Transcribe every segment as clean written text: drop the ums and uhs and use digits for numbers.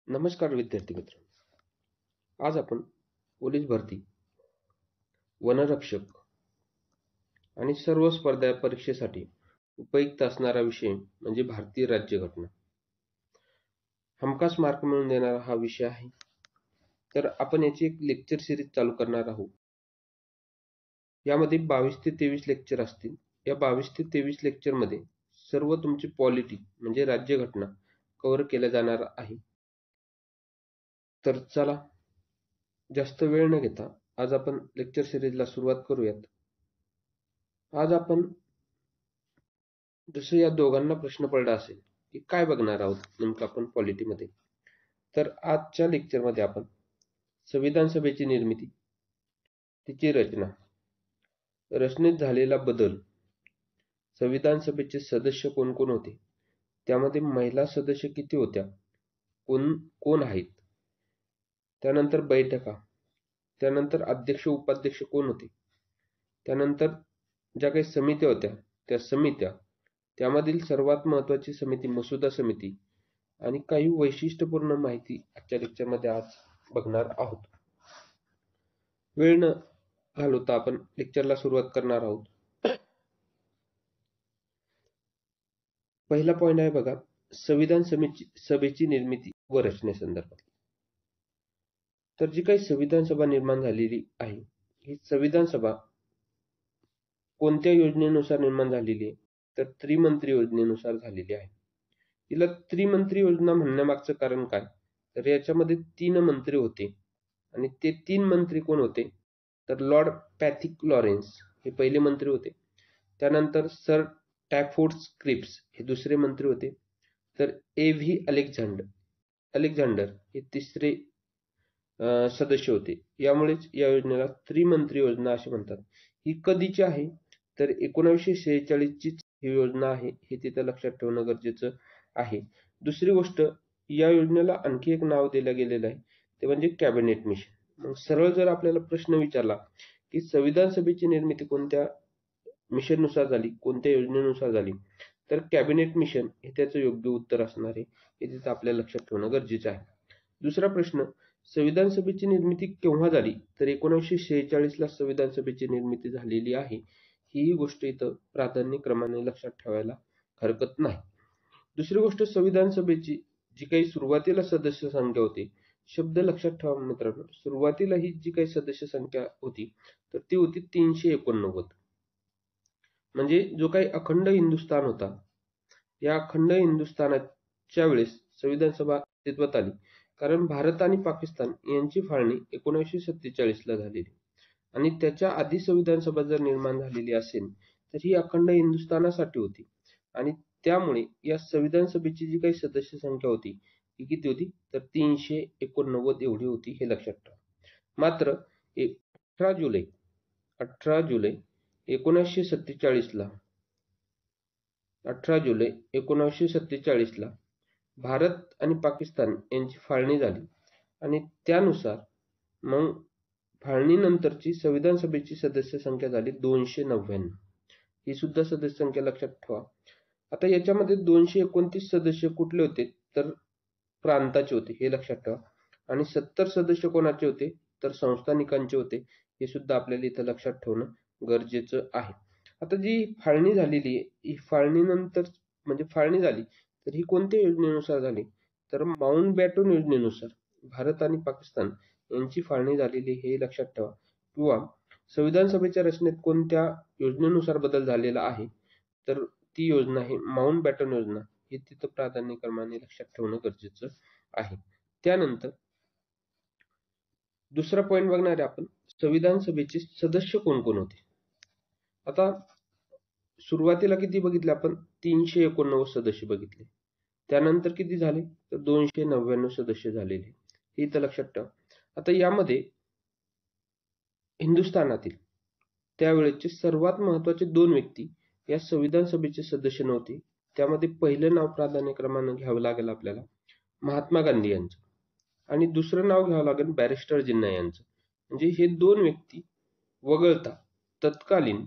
नमस्कार विद्यार्थी मित्र. आज आपण पोलीस भरती, वनरक्षक आणि सर्व स्पर्धा परीक्षेसाठी उपयुक्त असणारा विषय म्हणजे भारतीय राज्यघटना. हमखास मार्क मिळवून देणारा हा विषय आहे. तर आपण याची एक लेक्चर सिरीज चालू करणार आहोत. यामध्ये 22 ते 23 लेक्चर असतील. या 22 ते 23 लेक्चरमध्ये सर्व तुमची पॉलिटी म्हणजे राज्यघटना कव्हर केल्या जाणार आहे. तर चला जास्त वेळ न घेता आज आपण लेक्चर सिरीजला सुरुवात करूयात. आज आपण जसं या दोघांना प्रश्न पडला असेल की काय बघणार आहोत नेमकं आपण पॉलिटीमध्ये, तर आजच्या लेक्चरमध्ये आपण संविधान सभेची निर्मिती, तिची रचना, रचनेत झालेला बदल, संविधान सभेचे सदस्य कोण कोण होते, त्यामध्ये महिला सदस्य किती होत्या, कोण कोण आहेत, त्यानंतर बैठका, त्यानंतर अध्यक्ष उपाध्यक्ष कोण होते, त्यानंतर ज्या काही समित्या होत्या त्या समित्या, त्यामधील सर्वात महत्त्वाची समिती मसुदा समिती आणि काही वैशिष्ट्यपूर्ण माहिती आजच्या लेक्चरमध्ये आज बघणार आहोत. वेळ न घालवता आपण लेक्चरला सुरुवात करणार आहोत. पहिला पॉइंट आहे बघा, संविधान सभेची निर्मिती व रचनेसंदर्भात. तर जी काही संविधान सभा निर्माण झालेली आहे, ही संविधान सभा कोणत्या योजनेनुसार निर्माण झालेली आहे, तर त्रिमंत्री योजनेनुसार झालेली आहे. तिला त्रिमंत्री योजना म्हणण्यामागचं कारण काय, तर याच्यामध्ये 3 मंत्री होते आणि ते 3 मंत्री कोण होते, तर लॉर्ड पॅथिक लॉरेन्स हे पहिले मंत्री होते, त्यानंतर सर टॅफोर्ड क्रिप्स हे दुसरे मंत्री होते, तर A.V. अलेक्झांडर हे तिसरे सदस्य होते. यामुळेच या योजनेला त्रिमंत्री योजना असे म्हणतात. ही कधीची आहे, तर 1946 ची ही योजना आहे, हे तिथे लक्षात ठेवणं गरजेचं आहे. दुसरी गोष्ट, या योजनेला आणखी एक नाव दिलं गेलेलं आहे, ते म्हणजे कॅबिनेट मिशन. मग सरळ जर आपल्याला प्रश्न विचारला की संविधान सभेची निर्मिती कोणत्या मिशननुसार झाली, कोणत्या योजनेनुसार झाली, तर कॅबिनेट मिशन हे त्याचं योग्य उत्तर असणार आहे, हे तिथे आपल्याला लक्षात ठेवणं गरजेचं आहे. दुसरा प्रश्न, संविधान सभेची निर्मिती केव्हा झाली, तर 1946 ला संविधान सभेची निर्मिती झालेली आहे. ही गोष्ट इथं प्राधान्यक्रमाने लक्षात ठेवायला हरकत नाही. दुसरी गोष्ट, संविधान सभेची जी काही सुरुवातीला सदस्य संख्या होती, शब्द लक्षात ठेवा मित्रांनो, सुरुवातीला ही जी काही सदस्य संख्या होती तर ती होती 389. म्हणजे जो काही अखंड हिंदुस्थान होता, या अखंड हिंदुस्थानाच्या वेळेस संविधान सभा अस्तित्वात आली, कारण भारत आणि पाकिस्तान यांची फाळणी 1947 ला झालेली आणि त्याच्या आधी संविधान सभा जर निर्माण झालेली असेल तर ही अखंड हिंदुस्थानासाठी होती आणि त्यामुळे या संविधान सभेची जी काही सदस्य संख्या होती ती किती होती, तर 389 एवढी होती, हे लक्षात ठेवा. मात्र 18 जुलै 1947 ला भारत आणि पाकिस्तान यांची फाळणी झाली आणि त्यानुसार मग फाळणीनंतरची संविधान सभेची सदस्य संख्या झाली 299. ही सुद्धा सदस्य संख्या लक्षात ठेवा. आता याच्यामध्ये 229 सदस्य कुठले होते, तर प्रांताचे होते, हे लक्षात ठेवा. आणि 70 सदस्य कोणाचे होते, तर संस्थानिकांचे होते, हे सुद्धा आपल्याला इथं लक्षात ठेवणं गरजेचं आहे. आता जी फाळणी झालेली आहे, ही फाळणीनंतर म्हणजे फाळणी झाली तर ही कोणत्या योजनेनुसार झाली, तर माउंटबॅटन योजनेनुसार भारत आणि पाकिस्तान यांची फाळणी झालेली, हे लक्षात ठेवा. किंवा संविधान सभेच्या रचनेत कोणत्या योजनेनुसार बदल झालेला आहे, तर ती योजना आहे माउंटबॅटन योजना, हे तिथं प्राधान्यक्रमाने लक्षात ठेवणं गरजेचं आहे. त्यानंतर दुसरा पॉइंट बघणार आहे आपण, संविधान सभेचे सदस्य कोण कोण होते. आता सुरुवातीला किती बघितले आपण, 389 सदस्य बघितले, त्यानंतर किती झाले, तर 299 सदस्य झालेले, हे इथं लक्षात ठेवा. आता यामध्ये हिंदुस्थानातील त्यावेळेचे सर्वात महत्त्वाचे 2 व्यक्ती या संविधान सभेचे सदस्य नव्हते. त्यामध्ये पहिलं नाव प्राधान्यक्रमाने घ्यावं लागेल आपल्याला महात्मा गांधी यांचं, आणि दुसरं नाव घ्यावं लागेल बॅरिस्टर जिन्ना यांचं. म्हणजे हे 2 व्यक्ती वगळता तत्कालीन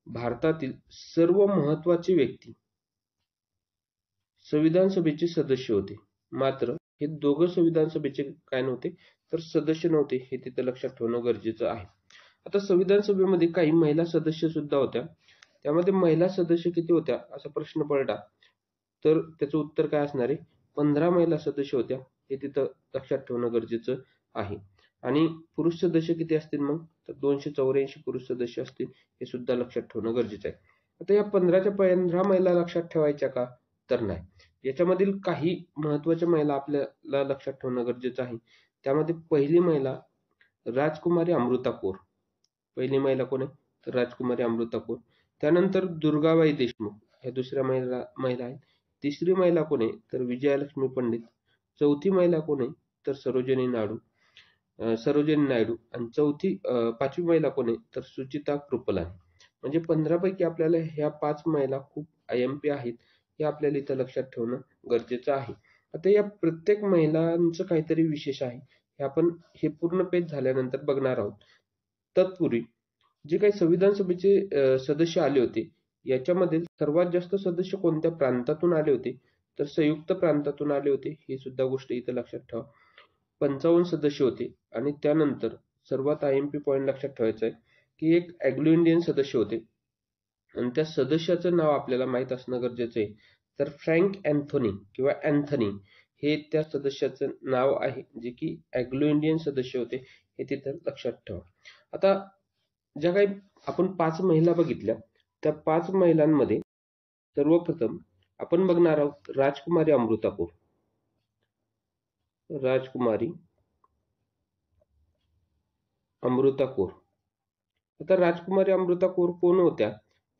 भारतातील सर्व महत्त्वाचे व्यक्ती संविधान सभेचे सदस्य होते. मात्र हे दोघं संविधान सभेचे काय नव्हते तर सदस्य नव्हते, हे तिथं लक्षात ठेवणं गरजेचं आहे. आता संविधान सभेमध्ये काही महिला सदस्य सुद्धा होत्या. त्यामध्ये महिला सदस्य किती होत्या असा प्रश्न पडला तर त्याचं उत्तर काय असणार आहे? 15 महिला सदस्य होत्या, हे तिथं लक्षात ठेवणं गरजेचं आहे. आणि पुरुष सदस्य किती असतील मग? तर 284 पुरुष सदस्य असतील, हे सुद्धा लक्षात ठेवणं गरजेचं आहे. आता या 15च्या 15 महिला लक्षात ठेवायच्या का? तर नाही. याच्यामधील काही महत्त्वाच्या महिला आपल्याला लक्षात ठेवणं गरजेचं आहे. त्यामध्ये पहिली महिला राजकुमारी अमृता कौर. पहिली महिला कोण आहे? तर राजकुमारी अमृता कौर. त्यानंतर दुर्गाबाई देशमुख ह्या दुसऱ्या महिला आहेत. तिसरी महिला कोण आहे? तर विजयालक्ष्मी पंडित. चौथी महिला कोण आहे? तर सरोजिनी नायडू. आणि पाचवी महिला कोण आहे? तर सुचिता कृपलानी. म्हणजे 15 पैकी आपल्याला ह्या 5 महिला खूप IMP आहेत, हे आपल्याला इथं लक्षात ठेवणं गरजेचं आहे. आता या प्रत्येक महिलांचं काहीतरी विशेष आहे, हे आपण हे पूर्ण पेज झाल्यानंतर बघणार आहोत. तत्पूर्वी जे काही संविधान सभेचे सदस्य आले होते, याच्यामध्ये सर्वात जास्त सदस्य कोणत्या प्रांतातून आले होते? तर संयुक्त प्रांतातून आले होते, ही सुद्धा गोष्ट इथं लक्षात ठेवा. 55 सदस्य होते. आणि त्यानंतर सर्वात IMP पॉईंट लक्षात ठेवायचा आहे की एक अँग्लो इंडियन सदस्य होते आणि त्या सदस्याचं नाव आपल्याला माहित असणं गरजेचं आहे. तर फ्रँक अँथोनी किंवा अँथनी हे त्या सदस्याचं नाव आहे, जे की अँग्लो इंडियन सदस्य होते, हे तिथं लक्षात ठेवा. आता ज्या काही आपण 5 महिला बघितल्या, त्या 5 महिलांमध्ये सर्वप्रथम आपण बघणार आहोत राजकुमारी अमृता कौर. आता राजकुमारी अमृता कौर कोण होत्या?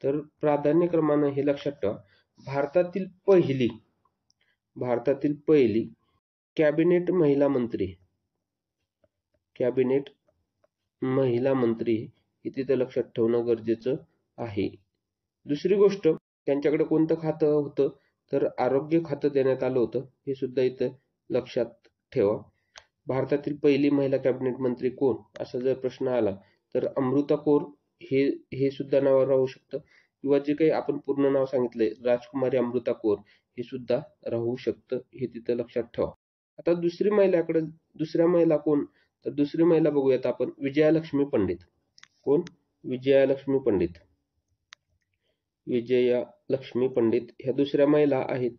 तर प्राधान्यक्रमानं हे लक्षात ठेवा, भारतातील पहिली कॅबिनेट महिला मंत्री हे तिथे लक्षात ठेवणं गरजेचं आहे. दुसरी गोष्ट, त्यांच्याकडे कोणतं खातं होतं? तर आरोग्य खातं देण्यात आलं होतं, हे सुद्धा इथं लक्षात ठेवा. भारतातील पहिली महिला कॅबिनेट मंत्री कोण? असा जर प्रश्न आला तर अमृता कौर हे सुद्धा नाव राहू शकतं, किंवा जे काही आपण पूर्ण नाव सांगितलंय राजकुमारी अमृता कौर हे सुद्धा राहू शकतं, हे तिथं लक्षात ठेवा. आता दुसऱ्या महिला कोण? तर दुसरी महिला बघूयात आपण, विजयालक्ष्मी पंडित. कोण? विजयालक्ष्मी पंडित ह्या दुसऱ्या महिला आहेत.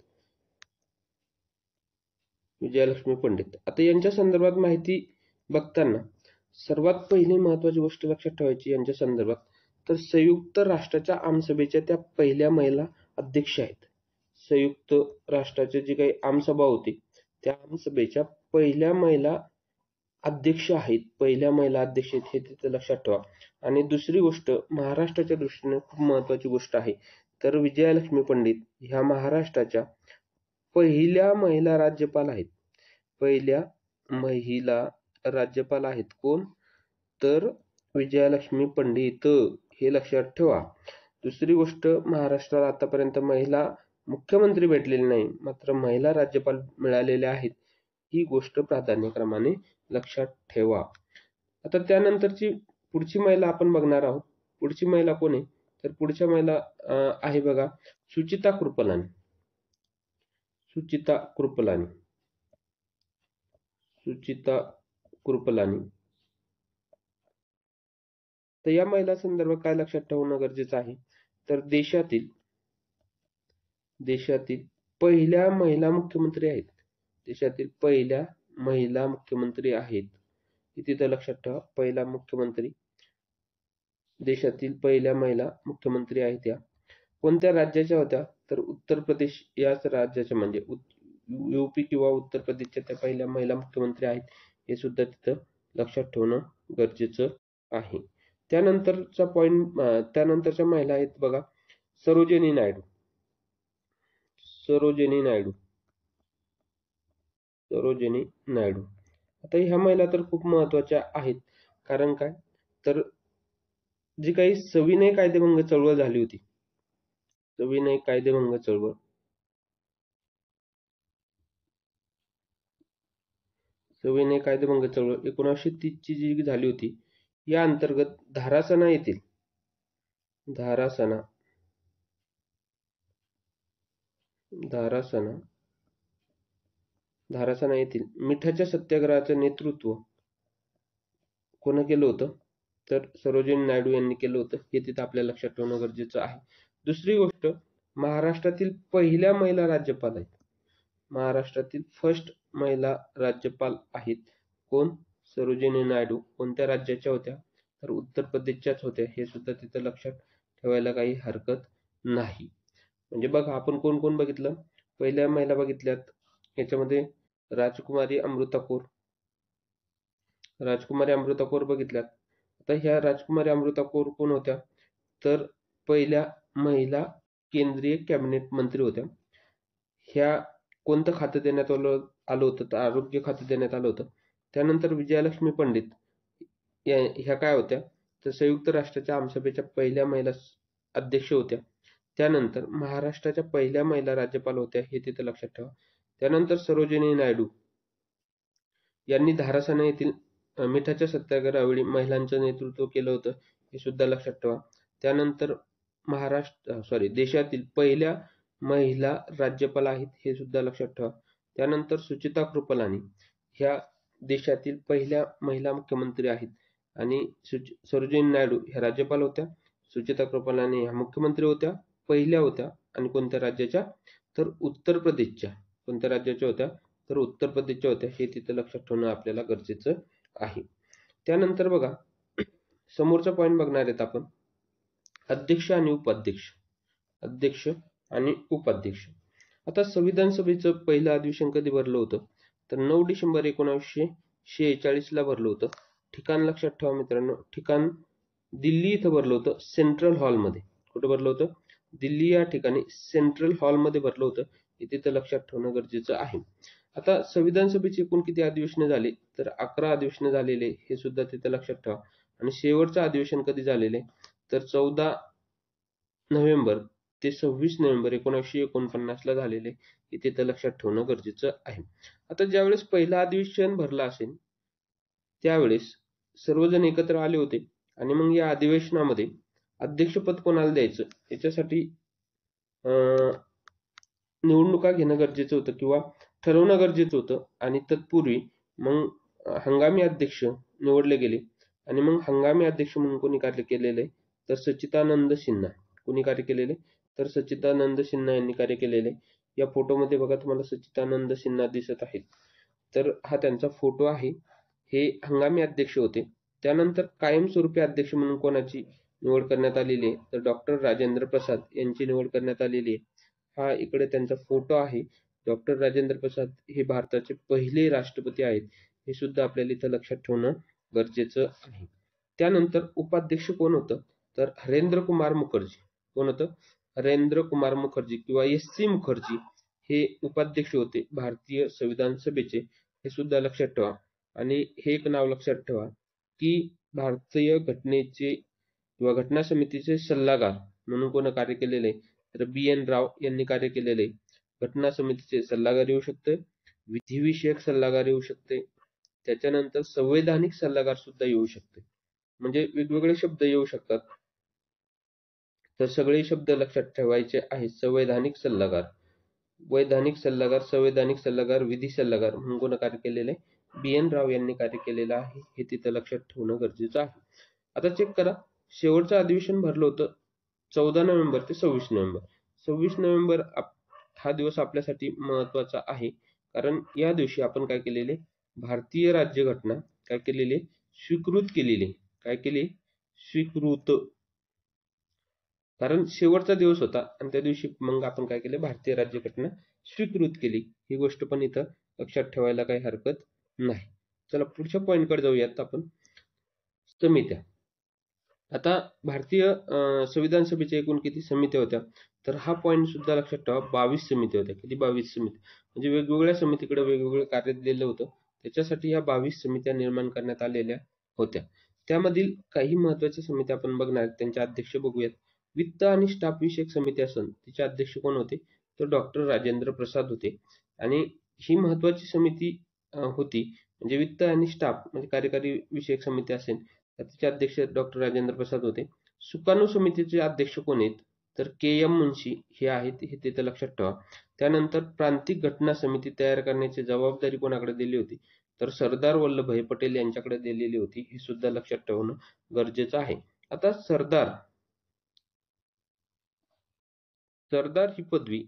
विजयालक्ष्मी पंडित. आता यांच्या संदर्भात माहिती बघताना सर्वात पहिली महत्वाची गोष्ट लक्षात ठेवायची यांच्या संदर्भात, तर संयुक्त राष्ट्राच्या आमसभेच्या त्या पहिल्या महिला अध्यक्ष आहेत. संयुक्त राष्ट्राची जी काही आमसभा होती, त्या आमसभेच्या पहिल्या महिला अध्यक्ष आहेत. हे तिथे लक्षात ठेवा. आणि दुसरी गोष्ट महाराष्ट्राच्या दृष्टीने खूप महत्वाची गोष्ट आहे, तर विजयालक्ष्मी पंडित ह्या महाराष्ट्राच्या पहिल्या महिला राज्यपाल आहेत. कोण? तर विजयालक्ष्मी पंडित, हे लक्षात ठेवा. दुसरी गोष्ट, महाराष्ट्राला आतापर्यंत महिला मुख्यमंत्री भेटलेले नाही, मात्र महिला राज्यपाल मिळालेल्या आहेत, ही गोष्ट प्राधान्यक्रमाने लक्षात ठेवा. आता त्यानंतरची पुढची महिला आपण बघणार आहोत. पुढची महिला कोण आहे? तर पुढच्या महिला आहे बघा, सुचिता कृपलानी. तर या महिला संदर्भात काय लक्षात ठेवणं गरजेचं आहे? तर देशातील पहिल्या महिला मुख्यमंत्री आहेत. हे तिथं लक्षात ठेवा. देशातील पहिल्या महिला मुख्यमंत्री आहेत. या कोणत्या राज्याच्या होत्या? तर उत्तर प्रदेश याच राज्याच्या, म्हणजे UP किंवा उत्तर प्रदेशच्या त्या पहिल्या महिला मुख्यमंत्री आहेत, हे सुद्धा तिथं लक्षात ठेवणं गरजेचं आहे. त्यानंतरच्या महिला आहेत बघा, सरोजिनी नायडू. आता ह्या महिला तर खूप महत्वाच्या आहेत. कारण काय? तर जी काही सविनय कायदेभंग चळवळ झाली होती, सविनय कायदेभंग चळवळ 1930 ची जी झाली होती, या अंतर्गत धारासना धारासाना येथील मिठाच्या सत्याग्रहाचं नेतृत्व कोण केलं होतं? तर सरोजिनी नायडू यांनी केलं होतं. हे तिथं आपल्या लक्षात ठेवणं गरजेचं आहे. दुसरी गोष्ट, महाराष्ट्रातील पहिल्या महिला राज्यपाल आहेत. महाराष्ट्रातील फर्स्ट महिला राज्यपाल आहेत. कोण? सरोजिनी नायडू. कोणत्या राज्याच्या होत्या? तर उत्तर प्रदेशच्याच होत्या. हे सुद्धा तिथं लक्षात ठेवायला काही हरकत नाही. म्हणजे बघा, आपण कोण कोण बघितलं? पहिल्या महिला बघितल्यात. याच्यामध्ये राजकुमारी अमृता कौर बघितल्यात. आता ह्या राजकुमारी अमृता कौर कोण होत्या? तर पहिल्या महिला केंद्रीय कॅबिनेट मंत्री होत्या. ह्या कोणतं खातं देण्यात आलं होतं? तर आरोग्य खातं देण्यात आलं होतं. त्यानंतर विजयालक्ष्मी पंडित ह्या काय होत्या? तर संयुक्त राष्ट्राच्या आमसभेच्या पहिल्या महिला अध्यक्ष होत्या. त्यानंतर महाराष्ट्राच्या पहिल्या महिला राज्यपाल होत्या. हे तिथं लक्षात ठेवा. त्यानंतर सरोजिनी नायडू यांनी धारासाना येथील मिठाच्या सत्याग्रहावेळी महिलांचं नेतृत्व केलं होतं. हे सुद्धा लक्षात ठेवा. त्यानंतर देशातील पहिल्या महिला राज्यपाल आहेत. हे सुद्धा लक्षात ठेवा. त्यानंतर सुचिता कृपलानी ह्या देशातील पहिल्या महिला मुख्यमंत्री आहेत आणि सरोजिनी नायडू ह्या राज्यपाल होत्या. सुचिता कृपलानी ह्या मुख्यमंत्री होत्या, पहिल्या होत्या. आणि कोणत्या राज्याच्या? तर उत्तर प्रदेशच्या. कोणत्या राज्याच्या होत्या? तर उत्तर प्रदेशच्या होत्या. हे तिथं लक्षात ठेवणं आपल्याला गरजेचं आहे. त्यानंतर बघा, समोरचा पॉईंट बघणार आहेत आपण, अध्यक्ष आणि उपाध्यक्ष. अध्यक्ष आणि उपाध्यक्ष. आता संविधान सभेचं पहिलं अधिवेशन कधी भरलं होतं? तर 9 डिसेंबर 1946 ला भरलं होतं. ठिकाण लक्षात ठेवा मित्रांनो. ठिकाण दिल्ली इथं भरलं होतं, सेंट्रल हॉलमध्ये. कुठं भरलं होतं? दिल्ली या ठिकाणी सेंट्रल हॉलमध्ये भरलं होतं. हे तिथं लक्षात ठेवणं गरजेचं आहे. आता संविधान सभेचे एकूण किती अधिवेशनं झाले? तर 11 अधिवेशनं झालेले. हे सुद्धा तिथं लक्षात ठेवा. आणि शेवटचं अधिवेशन कधी झालेले? तर 14 नोव्हेंबर ते 26 नोव्हेंबर 1949 ला झालेले. हे तिथं लक्षात ठेवणं गरजेचं आहे. आता ज्यावेळेस पहिलं अधिवेशन भरलं असेल त्यावेळेस सर्वजण एकत्र आले होते आणि मग या अधिवेशनामध्ये अध्यक्षपद कोणाला द्यायचं याच्यासाठी निवडणुका घेणं गरजेचं होतं किंवा ठरवणं गरजेचं होतं. आणि तत्पूर्वी मग हंगामी अध्यक्ष निवडले गेले आणि मग हंगामी अध्यक्ष म्हणून कोणी कार्य केलेले? तर सच्चिदानंद सिन्हा. कोणी कार्य केलेले? तर सच्चिदानंद सिन्हा यांनी कार्य केलेले. या फोटोमध्ये बघा, तुम्हाला सच्चिदानंद सिन्हा दिसत आहेत. तर हा त्यांचा फोटो आहे. हे हंगामी अध्यक्ष होते. त्यानंतर कायमस्वरूपी अध्यक्ष म्हणून कोणाची निवड करण्यात आलेली आहे? तर डॉक्टर राजेंद्र प्रसाद यांची निवड करण्यात आलेली आहे. हा इकडे त्यांचा फोटो आहे. डॉक्टर राजेंद्र प्रसाद हे भारताचे पहिले राष्ट्रपती आहेत. हे सुद्धा आपल्याला इथं लक्षात ठेवणं गरजेचं आहे. त्यानंतर उपाध्यक्ष कोण होतं? तर हरेंद्र कुमार मुखर्जी. कोण होतं? हरेंद्र कुमार मुखर्जी किंवा एस.सी. मुखर्जी हे उपाध्यक्ष होते भारतीय संविधान सभेचे. हे सुद्धा लक्षात ठेवा. आणि हे एक नाव लक्षात ठेवा की भारतीय घटनेचे किंवा घटना समितीचे सल्लागार म्हणून कोण कार्य केलेले? तर बी.एन. राव यांनी कार्य केलेले. घटना समितीचे सल्लागार येऊ शकते, विधिविषयक सल्लागार येऊ शकते, त्याच्यानंतर संवैधानिक सल्लागार सुद्धा येऊ शकते. म्हणजे वेगवेगळे शब्द येऊ शकतात. तर सगळे शब्द लक्षात ठेवायचे आहेत. संवैधानिक सल्लागार, वैधानिक सल्लागार, संवैधानिक सल्लागार, विधी सल्लागार म्हणून कोण कार्य केलेले? बी.एन. राव यांनी कार्य केलेलं आहे. हे तिथं लक्षात ठेवणं गरजेचं आहे. आता चेक करा, शेवटचं अधिवेशन भरलं होतं 14 नोव्हेंबर ते 26 नोव्हेंबर. 26 नोव्हेंबर हा दिवस आपल्यासाठी महत्वाचा आहे. कारण या दिवशी आपण काय केलेले? भारतीय राज्यघटना काय केलेली? स्वीकृत केलेली. काय केली? स्वीकृत. कारण शेवटचा दिवस होता आणि त्या दिवशी मग आपण काय केलं? भारतीय राज्यघटना स्वीकृत केली. ही गोष्ट पण इथं लक्षात ठेवायला काही हरकत नाही. चला पुढच्या पॉईंटकडे जाऊयात आपण. समित्या. आता भारतीय संविधान सभेच्या एकूण किती समित्या होत्या? तर हा पॉईंट सुद्धा लक्षात ठेवा. 22 समित्या होत्या. किती? 22 समित्या. म्हणजे वेगवेगळ्या समितीकडे वेगवेगळं कार्य दिलेलं होतं. त्याच्यासाठी ह्या 22 समित्या निर्माण करण्यात आलेल्या होत्या. त्यामधील काही महत्त्वाच्या समित्या आपण बघणार आहेत. त्यांचे अध्यक्ष बघूयात. वित्त आणि स्टाफ विषयक समिती असून तिचे अध्यक्ष कोण होते? तर डॉक्टर राजेंद्र प्रसाद होते. आणि ही महत्त्वाची समिती होती. म्हणजे वित्त आणि स्टाफ म्हणजे कार्यकारी विषयक समिती असेल तर तिचे अध्यक्ष डॉक्टर राजेंद्र प्रसाद होते. सुकाणू समितीचे अध्यक्ष कोण आहेत? तर KM मुन्शी हे आहेत, हे तिथे लक्षात ठेवा. त्यानंतर प्रांतिक घटना समिती तयार करण्याची जबाबदारी कोणाकडे दिली होती, तर सरदार वल्लभभाई पटेल यांच्याकडे दिलेली होती. हे सुद्धा लक्षात ठेवणं गरजेचं आहे. आता सरदार ही पदवी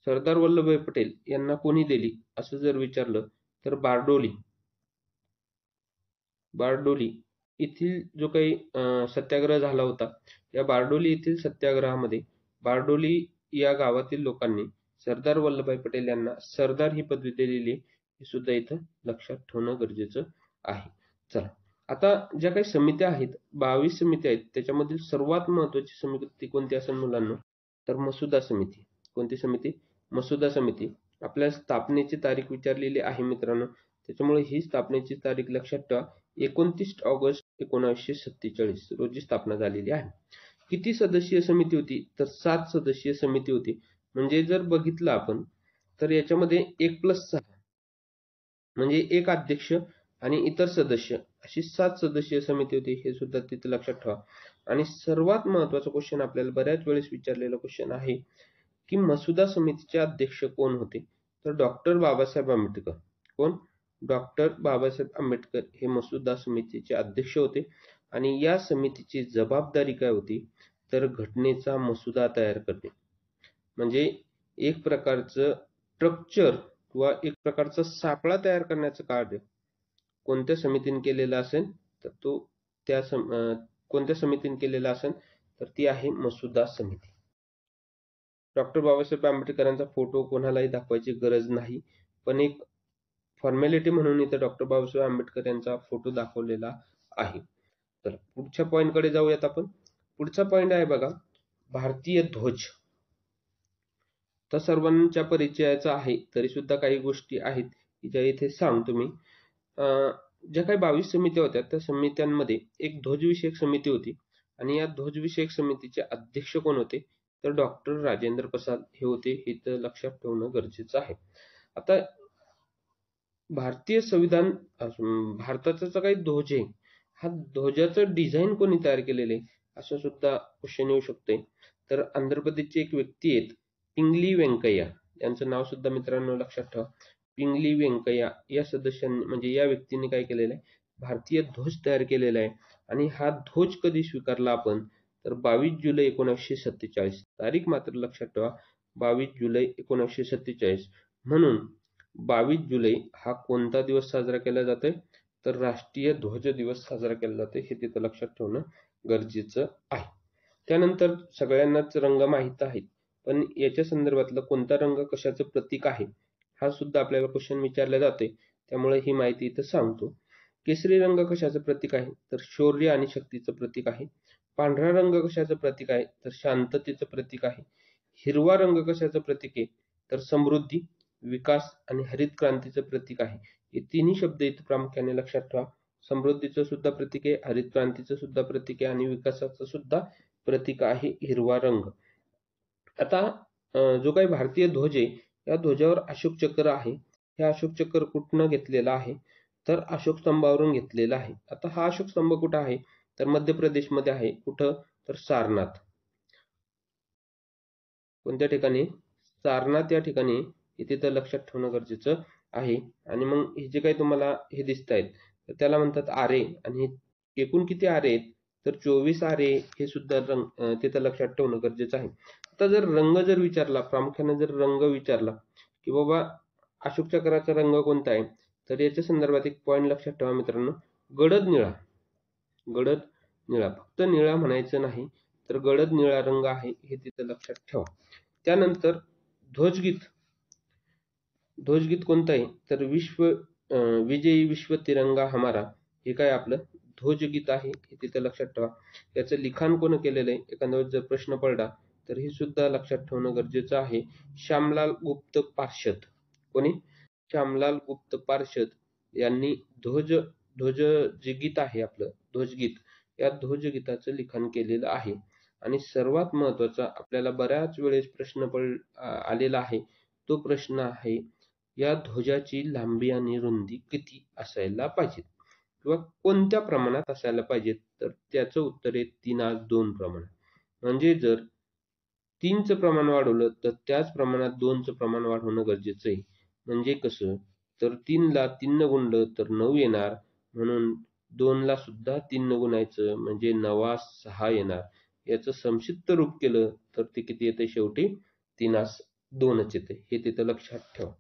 सरदार वल्लभभाई पटेल यांना कोणी दिली असं जर विचारलं तर बारडोली येथील जो काही सत्याग्रह झाला होता, या बारडोली येथील सत्याग्रहामध्ये बारडोली या गावातील लोकांनी सरदार वल्लभभाई पटेल यांना सरदार ही पदवी दिलेली, हे सुद्धा इथं लक्षात ठेवणं गरजेचं आहे. चला, आता ज्या काही समित्या आहेत, 22 समित्या आहेत, त्याच्यामधील सर्वात महत्वाची समिती कोणती असेल मुलांना, तर मसुदा समिती. कोणती समिती? मसुदा समिती. आपल्या स्थापनेची तारीख विचारलेली आहे मित्रांनो, त्याच्यामुळे ही स्थापनेची तारीख लक्षात ठेवा. 29 ऑगस्ट 1947 रोजी स्थापना झालेली आहे. किती सदस्यीय समिती होती, तर 7 सदस्यीय समिती होती. म्हणजे जर बघितलं आपण तर याच्यामध्ये 1+6 म्हणजे एक अध्यक्ष आणि इतर सदस्य अशी 7 सदस्यीय समिती होती, हे सुद्धा तिथे लक्षात ठेवा. आणि सर्वात महत्वाचा क्वेश्चन आपल्याला बऱ्याच वेळेस विचारलेला क्वेश्चन आहे की मसुदा समितीचे अध्यक्ष कोण होते, तर डॉक्टर बाबासाहेब आंबेडकर. कोण? डॉक्टर बाबासाहेब आंबेडकर हे मसुदा समितीचे अध्यक्ष होते. आणि या समितीची जबाबदारी काय होती, तर घटनेचा मसुदा तयार करणे. म्हणजे एक प्रकारचं स्ट्रक्चर किंवा एक प्रकारचा सापळा तयार करण्याचं कार्य कोणत्या समितीने केलेलं असेल, तर तो कोणत्या समितीने केलेला असेल, तर ती आहे मसुदा समिती. डॉक्टर बाबासाहेब आंबेडकरांचा फोटो कोणालाही दाखवायची गरज नाही, पण एक फॉर्मॅलिटी म्हणून इथे डॉक्टर बाबासाहेब आंबेडकर यांचा फोटो दाखवलेला आहे. तर पुढच्या पॉइंट कडे जाऊयात आपण. पुढचा पॉइंट आहे बघा, भारतीय ध्वज. तर सर्वांच्या परिचयाचा आहे, तरी सुद्धा काही गोष्टी आहेत ज्या इथे सांगतो मी. ज्या काही 22 समित्या होत्या, त्या समित्यांमध्ये एक ध्वजविषयक समिती होती. आणि या ध्वजविषयक समितीचे अध्यक्ष कोण होते, तर डॉक्टर राजेंद्र प्रसाद हे होते. हे तर लक्षात ठेवणं गरजेचं आहे. आता भारतीय संविधान भारताचा जो काही ध्वज आहे, हा ध्वजाचं डिझाईन कोणी तयार केलेलं आहे, असं सुद्धा क्वेश्चन येऊ शकते. तर आंध्र प्रदेशचे एक व्यक्ती आहेत, पिंगली व्यंकय्या. यांचं नाव सुद्धा मित्रांनो लक्षात ठेवा. पिंगली व्यंकय्या या सदस्यांनी म्हणजे या व्यक्तीने काय केलेलं आहे, भारतीय ध्वज तयार केलेला आहे. आणि हा ध्वज कधी स्वीकारला आपण, तर 22 जुलै 1947. तारीख मात्र लक्षात ठेवा, 22 जुलै 1947. म्हणून 22 जुलै हा कोणता दिवस साजरा केला जातोय, तर राष्ट्रीय ध्वज दिवस साजरा केला जातोय. हे तिथं लक्षात ठेवणं गरजेचं आहे. त्यानंतर सगळ्यांनाच रंग माहित आहेत, पण याच्या संदर्भातलं कोणता रंग कशाचं प्रतीक आहे, हा सुद्धा आपल्याला क्वेश्चन विचारला जातोय. त्यामुळे ही माहिती इथं सांगतो. केसरी रंग कशाचं प्रतीक आहे, तर शौर्य आणि शक्तीचं प्रतीक आहे. पांढरा रंग कशाचं प्रतीक आहे, तर शांततेचं प्रतीक आहे. हिरवा रंग कशाचं प्रतीक आहे, तर समृद्धी, विकास आणि हरित क्रांतीचं प्रतीक आहे. हे तिन्ही शब्द इथं प्रामुख्याने लक्षात ठेवा. समृद्धीचं सुद्धा प्रतीक आहे, हरित क्रांतीचं सुद्धा प्रतीक आहे आणि विकासाचं सुद्धा प्रतीक आहे हिरवा रंग. आता जो काही भारतीय ध्वज आहे, या ध्वजावर अशोक चक्र आहे. हे अशोक चक्र कुठनं घेतलेलं आहे, तर अशोक स्तंभावरून घेतलेलं आहे. आता हा अशोक स्तंभ कुठं आहे, तर मध्य प्रदेशमध्ये आहे. कुठं, तर सारनाथ. कोणत्या ठिकाणी? सारनाथ या ठिकाणी. इथे तर लक्षात ठेवणं गरजेचं आहे. आणि मग हे जे काही तुम्हाला हे दिसत आहेत, तर त्याला म्हणतात आरे. आणि एकूण किती आरे आहेत, तर 24 आरे. हे सुद्धा तिथं लक्षात ठेवणं गरजेचं आहे. आता जर रंग जर विचारला, प्रामुख्याने जर रंग विचारला की बाबा अशोक चक्राचा रंग कोणता आहे, तर याच्या संदर्भात एक पॉईंट लक्षात ठेवा मित्रांनो, गडद निळा. गडद निळा, फक्त निळा म्हणायचं नाही, तर गडद निळा रंग आहे, हे तिथं लक्षात ठेवा. त्यानंतर ध्वजगीत. ध्वजगीत कोणतं आहे, तर विजयी विश्व तिरंगा हमारा. हे काय आपलं ध्वजगीत आहे, हे तिथं लक्षात ठेवा. याचं लिखाण कोण केलेलं आहे, एखाद्या जर प्रश्न पडला तर हे सुद्धा लक्षात ठेवणं गरजेचं आहे. श्यामलाल गुप्त पार्षद. कोणी? श्यामलाल गुप्त पार्षद यांनी ध्वज जे गीत आहे आपलं ध्वजगीत, या ध्वजगीताचं लिखाण केलेलं आहे. आणि सर्वात महत्वाचा आपल्याला बऱ्याच वेळेस प्रश्न आलेला आहे, तो प्रश्न आहे, या ध्वजाची लांबी आणि रुंदी किती असायला पाहिजे किंवा कोणत्या प्रमाणात असायला पाहिजेत, तर त्याचं उत्तर आहे 3:2 प्रमाणात. म्हणजे जर 3चं प्रमाण वाढवलं तर त्याच प्रमाणात 2चं प्रमाण वाढवणं गरजेचं आहे. म्हणजे कसं, तर 3ला 3 न गुणलं तर 9 येणार, म्हणून 2ला सुद्धा 3 न गुणायचं म्हणजे 9 6 येणार. याचं संक्षिप्त रूप केलं तर ते किती येते शेवटी 3 2च येते. हे तिथं लक्षात ठेवा.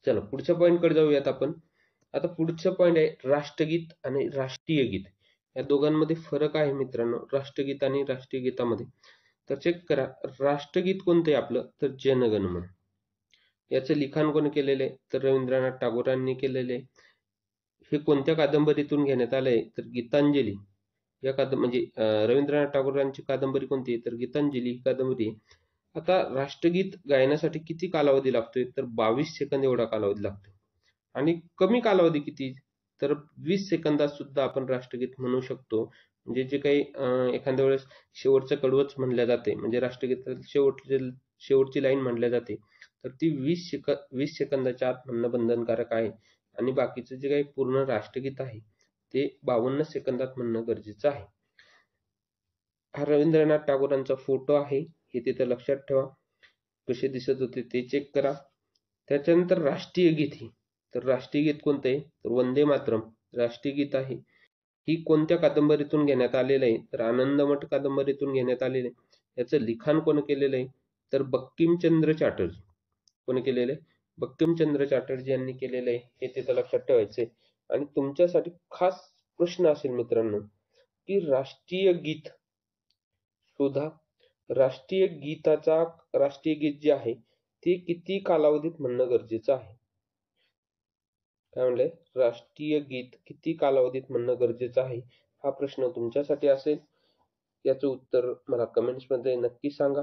चला पुढच्या पॉईंटकडे जाऊयात आपण. आता पुढचा पॉईंट आहे राष्ट्रगीत आणि राष्ट्रीय गीत. या दोघांमध्ये फरक आहे मित्रांनो, राष्ट्रगीत आणि राष्ट्रीय गीतामध्ये. तर चेक करा, राष्ट्रगीत कोणतं आहे आपलं, तर जनगण मन. याचं लिखाण कोणी केलेलं आहे, तर रवींद्रनाथ टागोरांनी केलेले आहे. हे कोणत्या कादंबरीतून घेण्यात आलंय, तर गीतांजली या म्हणजे रवींद्रनाथ टागोरांची कादंबरी कोणती आहे, तर गीतांजली ही कादंबरी आहे. आता राष्ट्रगीत गायनासाठी किती कालावधी लागतोय, तर 22 सेकंद एवढा कालावधी लागतो. आणि कमी कालावधी किती, तर 20 सेकंदात सुद्धा आपण राष्ट्रगीत म्हणू शकतो. म्हणजे जे काही एखाद्या वेळेस शेवटचं कडवंच म्हणल्या जाते, म्हणजे राष्ट्रगीतातील शेवटची लाईन म्हणल्या जाते, तर ती 20 सेकंदाच्या आत म्हणणं बंधनकारक आहे. आणि बाकीचं जे काही पूर्ण राष्ट्रगीत आहे ते 52 सेकंदात म्हणणं गरजेचं आहे. हा रवींद्रनाथ टागोरांचा फोटो आहे, हे तिथे लक्षात ठेवा. कसे दिसत होते ते चेक करा. त्याच्यानंतर राष्ट्रीय गीत ही, तर राष्ट्रीय गीत कोणतं आहे, तर वंदे मातरम राष्ट्रीय गीत आहे. ही कोणत्या कादंबरीतून घेण्यात आलेलं आहे, तर आनंदमठ कादंबरीतून घेण्यात आलेलं आहे. याचं लिखाण कोण केलेलं आहे, तर बंकिमचंद्र चॅटर्जी. कोणी केलेलं आहे, बंकिमचंद्र चॅटर्जी यांनी केलेलं आहे, हे तिथं लक्षात ठेवायचंय. आणि तुमच्यासाठी खास प्रश्न असेल मित्रांनो, की राष्ट्रीय गीत शोधा. राष्ट्रीय गीत जे आहे ते किती कालावधीत म्हणणं गरजेचं आहे. काय म्हणले, राष्ट्रीय गीत किती कालावधीत म्हणणं गरजेचं आहे, हा प्रश्न तुमच्यासाठी असेल. याचं उत्तर मला कमेंट्स मध्ये नक्की सांगा.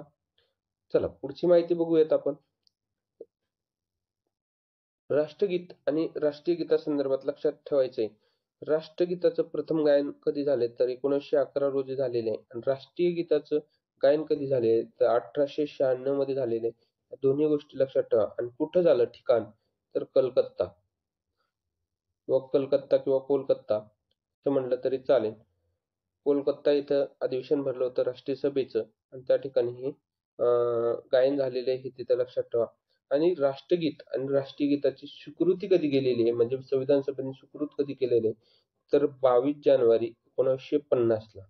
चला पुढची माहिती बघूयात आपण. राष्ट्रगीत आणि राष्ट्रीय गीतासंदर्भात लक्षात ठेवायचंय, राष्ट्रगीताचं प्रथम गायन कधी झाले, तर 1911 रोजी झालेले आहे. आणि राष्ट्रीय गीताचं गायन कधी झाले, तर 1896 मध्ये झालेले. दोन्ही गोष्टी लक्षात ठेवा. आणि कुठं झालं ठिकाण, तर कलकत्ता किंवा कोलकाता असं म्हटलं तरी चालेल. कोलकाता इथं अधिवेशन भरलं होतं राष्ट्रीय सभेचं, आणि त्या ठिकाणी हे गायन झालेले आहे, हे तिथं लक्षात ठेवा. आणि राष्ट्रगीत आणि राष्ट्रीय गीताची स्वीकृती कधी केलेली आहे, म्हणजे संविधान सभेने स्वीकृत कधी केलेले आहे, तर 22 जानेवारी 1950 ला.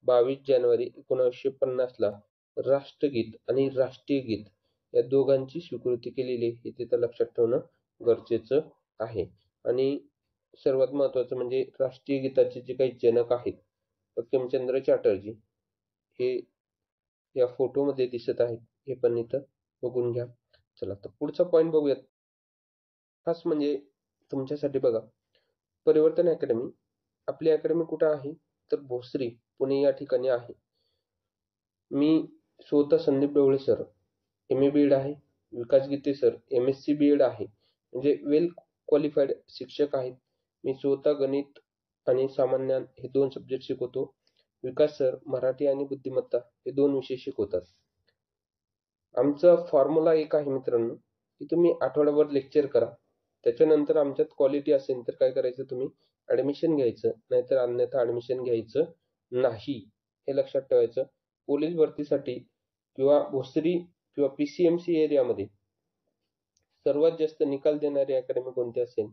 22 जानेवारी 1950 ला राष्ट्रगीत आणि राष्ट्रीय गीत या दोघांची स्वीकृती केलेली आहे, हे तिथं लक्षात ठेवणं गरजेचं आहे. आणि सर्वात महत्वाचं म्हणजे राष्ट्रीय गीताचे जे काही जनक आहेत, बंकिमचंद्र चॅटर्जी, हे या फोटोमध्ये दिसत आहेत, हे पण इथं बघून घ्या. चला तर पुढचा पॉईंट बघूयात. खास म्हणजे तुमच्यासाठी बघा, परिवर्तन अकॅडमी. आपली अकॅडमी कुठं आहे, तर भोसरी पुणे या ठिकाणी आहे. मी स्वतः Sandeep Dhawale sir MA BEd आहे, Vikas Gite sir MSc BEd आहे, म्हणजे वेल क्वालिफाईड शिक्षक आहेत. मी स्वतः गणित आणि सामान्य हे 2 सब्जेक्ट शिकवतो. विकास सर मराठी आणि बुद्धिमत्ता हे 2 विषय शिकवतात. आमचा फॉर्म्युला एक आहे मित्रांनो, की तुम्ही आठवडाभर लेक्चर करा, त्याच्यानंतर आमच्यात क्वालिटी असेल तर काय करायचं, तुम्ही ऍडमिशन घ्यायचं, नाहीतर अन्यथा ऍडमिशन घ्यायचं नाही, हे लक्षात ठेवायचं. पोलीस भरतीसाठी किंवा भोसरी किंवा PCMC एरियामध्ये सर्वात जास्त निकाल देणारी अकॅडमी कोणती असेल,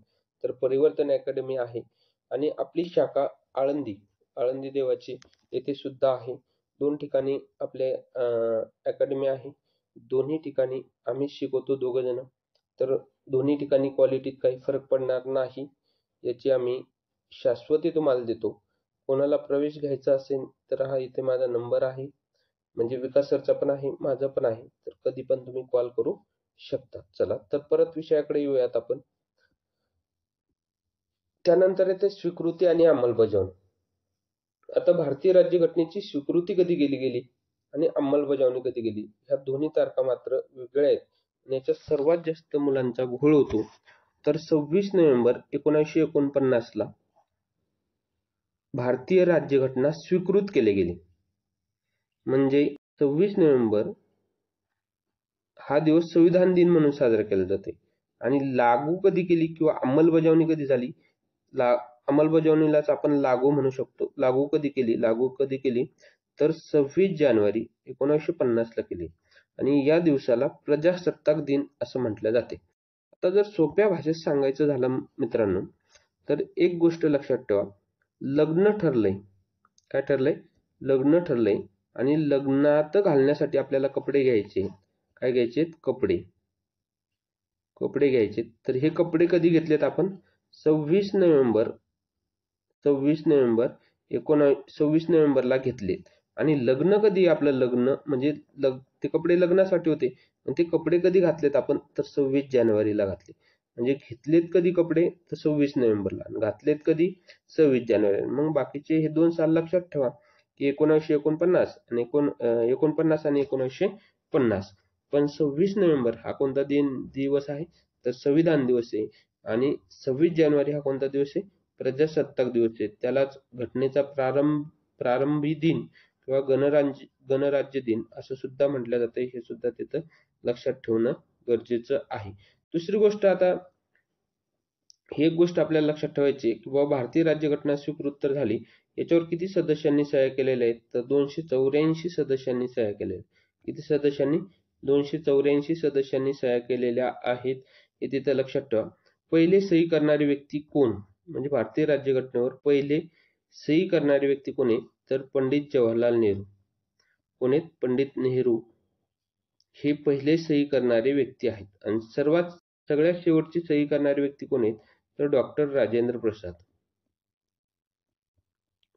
तर परिवर्तन अकॅडमी आहे. आणि आपली शाखा आळंदी देवाची येथे सुद्धा आहे. 2 ठिकाणी आपले अकॅडमी आहे. दोन्ही ठिकाणी आम्ही शिकवतो 2 जण. तर दोन्ही ठिकाणी क्वालिटीत काही फरक पडणार नाही, याची आम्ही शाश्वती तुम्हाला देतो. कोणाला प्रवेश घ्यायचा असेल तर हा इथे माझा नंबर आहे, म्हणजे विकास सरचा पण आहे, माझा पण आहे, तर कधी पण तुम्ही कॉल करू शकता. चला तर परत विषयाकडे येऊयात आपण. त्यानंतर येते स्वीकृती आणि अंमलबजावणी. आता भारतीय राज्यघटनेची स्वीकृती कधी केली गेली आणि अंमलबजावणी कधी गेली, ह्या दोन्ही तारखा मात्र वेगळ्या आहेत. आणि याच्यात सर्वात जास्त मुलांचा घोळ होतो. तर 26 नोव्हेंबर 1949 ला भारतीय राज्यघटना स्वीकृत केली गेली. म्हणजे 26 नोव्हेंबर हा दिवस संविधान दिन म्हणून साजरा केला जाते. आणि लागू कधी केली किंवा अंमलबजावणी कधी झाली, अंमलबजावणीलाच आपण लागू म्हणू शकतो. लागू कधी केली, तर 26 जानेवारी 1950 ला केली आणि या दिवसाला प्रजासत्ताक दिन असं म्हटलं जाते. आता जर सोप्या भाषेत सांगायचं झालं मित्रांनो, तर एक गोष्ट लक्षात ठेवा, लग्न ठरलंय. काय ठरलंय? लग्न ठरलंय आणि लग्नात घालण्यासाठी आपल्याला कपडे घ्यायचे. काय घ्यायचे? कपडे. कपडे घ्यायचे. तर हे कपडे कधी घेतलेत आपण? 26 नोव्हेंबर 26 नोव्हेंबर 26 नोव्हेंबरला घेतलेत. आणि लग्न कधी? आपलं लग्न म्हणजे ते कपडे लग्नासाठी होते. आणि ते कपडे कधी घातलेत आपण? तर 26 जानेवारीला घातले. म्हणजे घेतलेत कधी कपडे? तर 26 नोव्हेंबरला. घातलेत कधी? 26 जानेवारीला. मग बाकीचे हे 2 साल लक्षात ठेवा की 1949 आणि 49 आणि 1950. पण 26 नोव्हेंबर हा कोणता दिवस आहे? तर संविधान दिवस आहे. आणि 26 जानेवारी हा कोणता दिवस आहे? प्रजासत्ताक दिवस आहे. त्यालाच घटनेचा प्रारंभी दिन किंवा गणराज्य दिन असं सुद्धा म्हटलं जातं. हे सुद्धा तिथं लक्षात ठेवणं गरजेचं आहे. दुसरी गोष्ट, आता ही एक गोष्ट आपल्याला लक्षात ठेवायची आहे की बाबा भारतीय राज्यघटना स्वीकृत तर झाली, याच्यावर किती सदस्यांनी सह्या केलेल्या आहेत? तर 284 सदस्यांनी सह्या केलेल्या. किती सदस्यांनी? 284 सदस्यांनी सह्या केलेल्या आहेत. हे तिथं लक्षात ठेवा. पहिले सही करणारी व्यक्ती कोण? म्हणजे भारतीय राज्यघटनेवर पहिले सही करणारी व्यक्ती कोण आहे? तर पंडित जवाहरलाल नेहरू. कोण आहेत? पंडित नेहरू हे पहिले सही करणारे व्यक्ती आहेत. आणि सगळ्यात शेवटची सही करणारी व्यक्ती कोण आहेत? तर डॉक्टर राजेंद्र प्रसाद.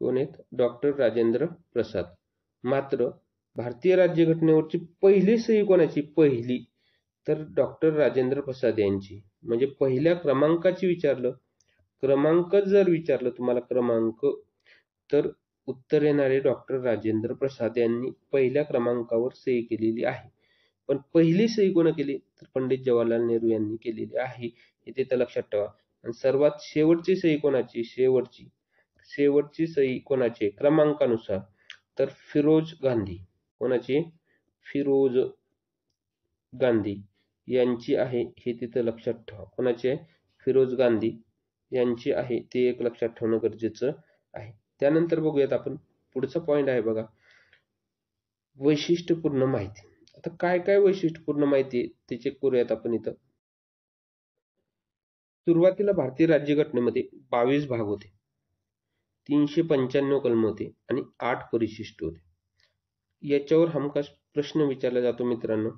कोण आहेत? डॉक्टर राजेंद्र प्रसाद. मात्र भारतीय राज्यघटनेवरची पहिली सही कोणाची? पहिली तर डॉक्टर राजेंद्र प्रसाद यांची. म्हणजे पहिल्या क्रमांकाची क्रमांक जर विचारलं तुम्हाला क्रमांक, तर उत्तर येणारे डॉक्टर राजेंद्र प्रसाद यांनी पहिल्या क्रमांकावर सही केलेली आहे. पण पहिली सही कोण केली? तर पंडित जवाहरलाल नेहरू यांनी केलेली आहे. हे तिथं लक्षात ठेवा. आणि सर्वात शेवटची सही कोणाची? शेवटची सही कोणाची? क्रमांकानुसार तर फिरोज गांधी. कोणाची? फिरोज गांधी यांची आहे. हे तिथं लक्षात ठेवा. कोणाची आहे? फिरोज गांधी यांची आहे. ते एक लक्षात ठेवणं गरजेचं आहे. त्यानंतर बघूयात आपण पुढचा पॉइंट आहे बघा, वैशिष्ट्यपूर्ण माहिती. आता काय काय वैशिष्ट्यपूर्ण माहिती आहे ते चेक करूयात आपण इथं. सुरुवातीला भारतीय राज्यघटनेमध्ये 22 भाग होते, 395 कलम होते आणि 8 परिशिष्ट होते. याच्यावर हमखास प्रश्न विचारला जातो मित्रांनो,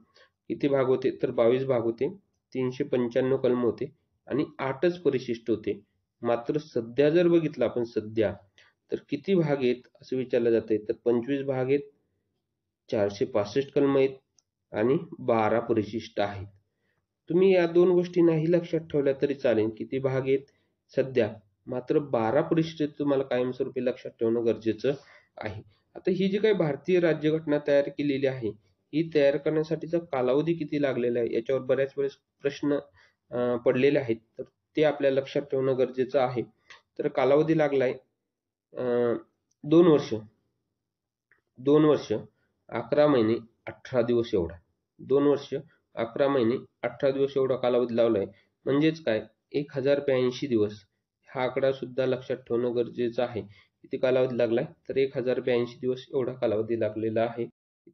किती भाग होते? तर 22 भाग होते, 395 कलम होते आणि 8च परिशिष्ट होते. मात्र सध्या जर बघितलं आपण सध्या, तर किती भाग आहेत असं विचारलं जातंय. तर 25 भाग आहेत, 465 कलम आहेत आणि 12 परिशिष्ट आहेत. तुम्ही या 2 गोष्टी नाही लक्षात ठेवल्या तरी चालेल. किती भाग आहेत सध्या, मात्र 12 परिशिष्ट तुम्हाला कायमस्वरूपी लक्षात ठेवणं गरजेचं आहे. आता ही जी काही भारतीय राज्यघटना तयार केलेली आहे, ही तयार करण्यासाठीचा कालावधी किती लागलेला आहे, याच्यावर बऱ्याच वेळेस प्रश्न पडलेले आहेत. तर ते आपल्याला लक्षात ठेवणं गरजेचं आहे. तर कालावधी लागलाय 2 वर्ष. 2 वर्ष 11 महिने 18 दिवस एवढा. 2 वर्ष 11 महिने 18 दिवस एवढा कालावधी लावलाय. म्हणजेच काय? 1082 दिवस. हा आकडा सुद्धा लक्षात ठेवणं गरजेचं आहे. किती कालावधी लागलाय? तर 1082 दिवस एवढा कालावधी लागलेला आहे.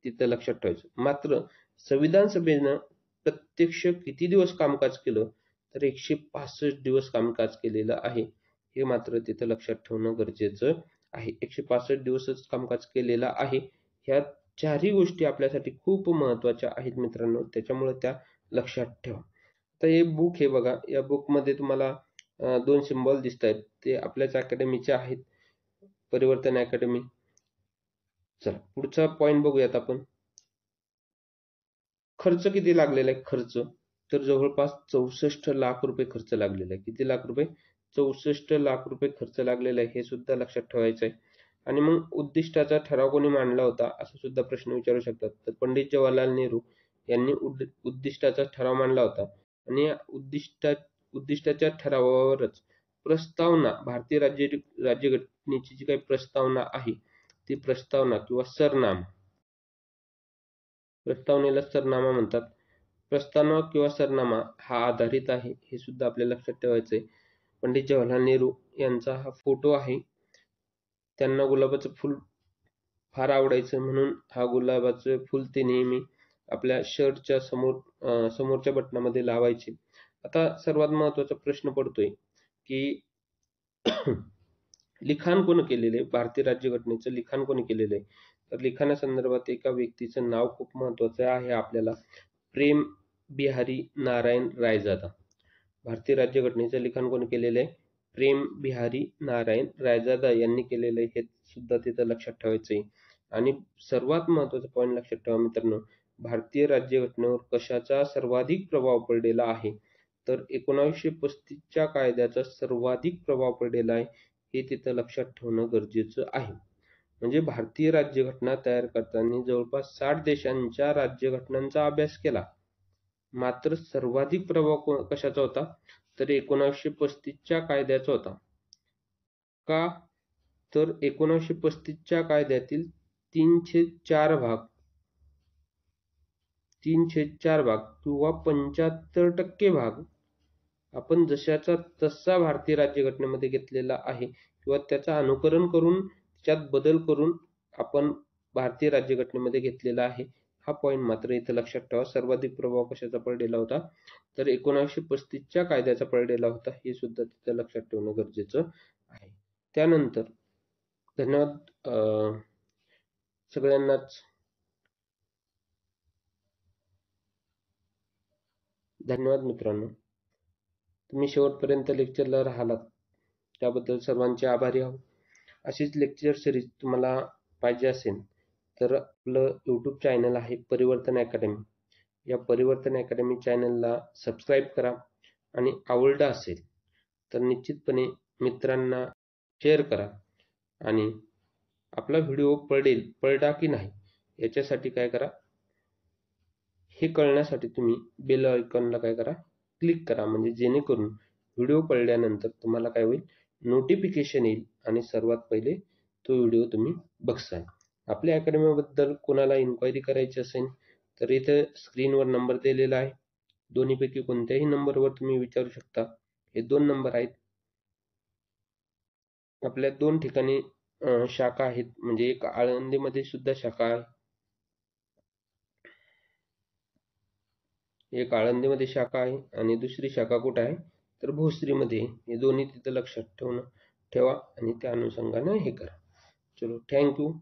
तिथं लक्षात ठेवायचं. मात्र संविधान सभेनं प्रत्यक्ष किती दिवस कामकाज केलं? तर 165 दिवस कामकाज केलेलं आहे. हे मात्र तिथं लक्षात ठेवणं गरजेचं आहे. 165 दिवसच कामकाज केलेलं आहे. ह्या चारही गोष्टी आपल्यासाठी खूप महत्त्वाच्या आहेत मित्रांनो, त्याच्यामुळे त्या लक्षात ठेवा. आता हे बुक हे बघा, या बुकमध्ये तुम्हाला 2 सिम्बॉल दिसत आहेत. ते आपल्याच अकॅडमीचे आहेत, परिवर्तन अकॅडमी. चला पुढचा पॉइंट बघूयात आपण. खर्च किती लागलेला आहे? खर्च तर जवळपास 64 लाख रुपये खर्च लागलेला आहे. किती लाख रुपये? 64 लाख रुपये खर्च लागलेला आहे. हे सुद्धा लक्षात ठेवायचं आहे. आणि मग उद्दिष्टाचा ठराव कोणी मांडला होता, असं सुद्धा प्रश्न विचारू शकतात. तर पंडित जवाहरलाल नेहरू यांनी उद्दिष्टाचा ठराव मांडला होता. आणि या उद्दिष्टाच्या ठरावावरच प्रस्तावना, भारतीय राज्यघटनेची जी काही प्रस्तावना आहे, ती प्रस्तावना किंवा प्रस्तावनेला सरनामा म्हणतात. प्रस्तावना किंवा सरनामा हा आधारित आहे, हे सुद्धा आपल्याला लक्षात ठेवायचं आहे. पंडित जवाहरलाल नेहरू यांचा हा फोटो आहे. त्यांना गुलाबाचं फूल फार आवडायचं म्हणून हा गुलाबाचं फुल ते नेहमी आपल्या शर्टच्या समोरच्या बटनामध्ये लावायचे. आता सर्वात महत्त्वाचा प्रश्न पडतोय की लिखाण कोण केलेलं आहे? भारतीय राज्यघटनेचं लिखाण कोणी केलेलं आहे? तर लिखाणासंदर्भात एका व्यक्तीचं नाव खूप महत्त्वाचं आहे आपल्याला. प्रेम बिहारी नारायण रायजादा. भारतीय राज्यघटनेचं लिखाण कोणी केलेलं आहे? प्रेम बिहारी नारायण रायजादा यांनी केलेलं आहे. हे सुद्धा तिथं लक्षात ठेवायचं आहे. आणि सर्वात महत्त्वाचा पॉईंट लक्षात ठेवा मित्रांनो, भारतीय राज्यघटनेवर कशाचा सर्वाधिक प्रभाव पडलेला आहे? तर 1935च्या कायद्याचा सर्वाधिक प्रभाव पडलेला आहे. हे तिथं लक्षात ठेवणं गरजेचं आहे. म्हणजे भारतीय राज्यघटना तयार करताना जवळपास 60 देशांच्या राज्यघटनांचा अभ्यास केला. मात्र सर्वाधिक प्रभाव कशाचा होता? तर 1935च्या कायद्याचा होता. का? तर 1935च्या कायद्यातील 3/4 भाग किंवा 75% भाग आपण जशाचा तसा भारतीय राज्यघटनेमध्ये घेतलेला आहे किंवा त्याचं अनुकरण करून त्यात बदल करून आपण भारतीय राज्यघटनेमध्ये घेतलेला आहे. हा पॉईंट मात्र इथं लक्षात ठेवा. सर्वाधिक प्रभाव कशाचा पडलेला होता? तर 1935च्या कायद्याचा पडलेला होता. हे सुद्धा तिथं लक्षात ठेवणं गरजेचं आहे. त्यानंतर धन्यवाद सगळ्यांनाच. धन्यवाद मित्रांनो, तुम्ही शेवटपर्यंत लेक्चरला राहिलात त्याबद्दल सर्वांचे आभारी आहोत. अशीच लेक्चर सिरीज तुम्हाला पाहिजे असेल तर आपलं यूट्यूब चॅनल आहे परिवर्तन अकॅडमी. या परिवर्तन अकॅडमी चॅनलला सबस्क्राईब करा आणि आवडलं असेल तर निश्चितपणे मित्रांना शेअर करा. आणि आपला व्हिडिओ पडला की नाही याच्यासाठी काय करा, हे कळण्यासाठी तुम्ही बेल आयकॉनला काय करा, क्लिक करा. म्हणजे जेणेकरून व्हिडिओ पडल्यानंतर तुम्हाला काय होईल, नोटिफिकेशन येईल आणि सर्वात पहिले तो व्हिडिओ तुम्ही बघसाल. आपल्या अकॅडमीबद्दल कोणाला इन्क्वायरी करायची असेल तर इथे स्क्रीनवर नंबर दिलेला आहे. दोन्हीपैकी कोणत्याही नंबरवर तुम्ही विचारू शकता. हे 2 नंबर आहेत. आपल्या 2 ठिकाणी शाखा आहेत. म्हणजे एक आळंदीमध्ये सुद्धा शाखा आहे. एक आळंदीमध्ये शाखा आहे आणि दुसरी शाखा कुठे आहे तर भोसरीमध्ये. हे दोन्ही तिथं लक्षात ठेवा आणि त्या अनुषंगाने हे करा. चलो, थँक्यू.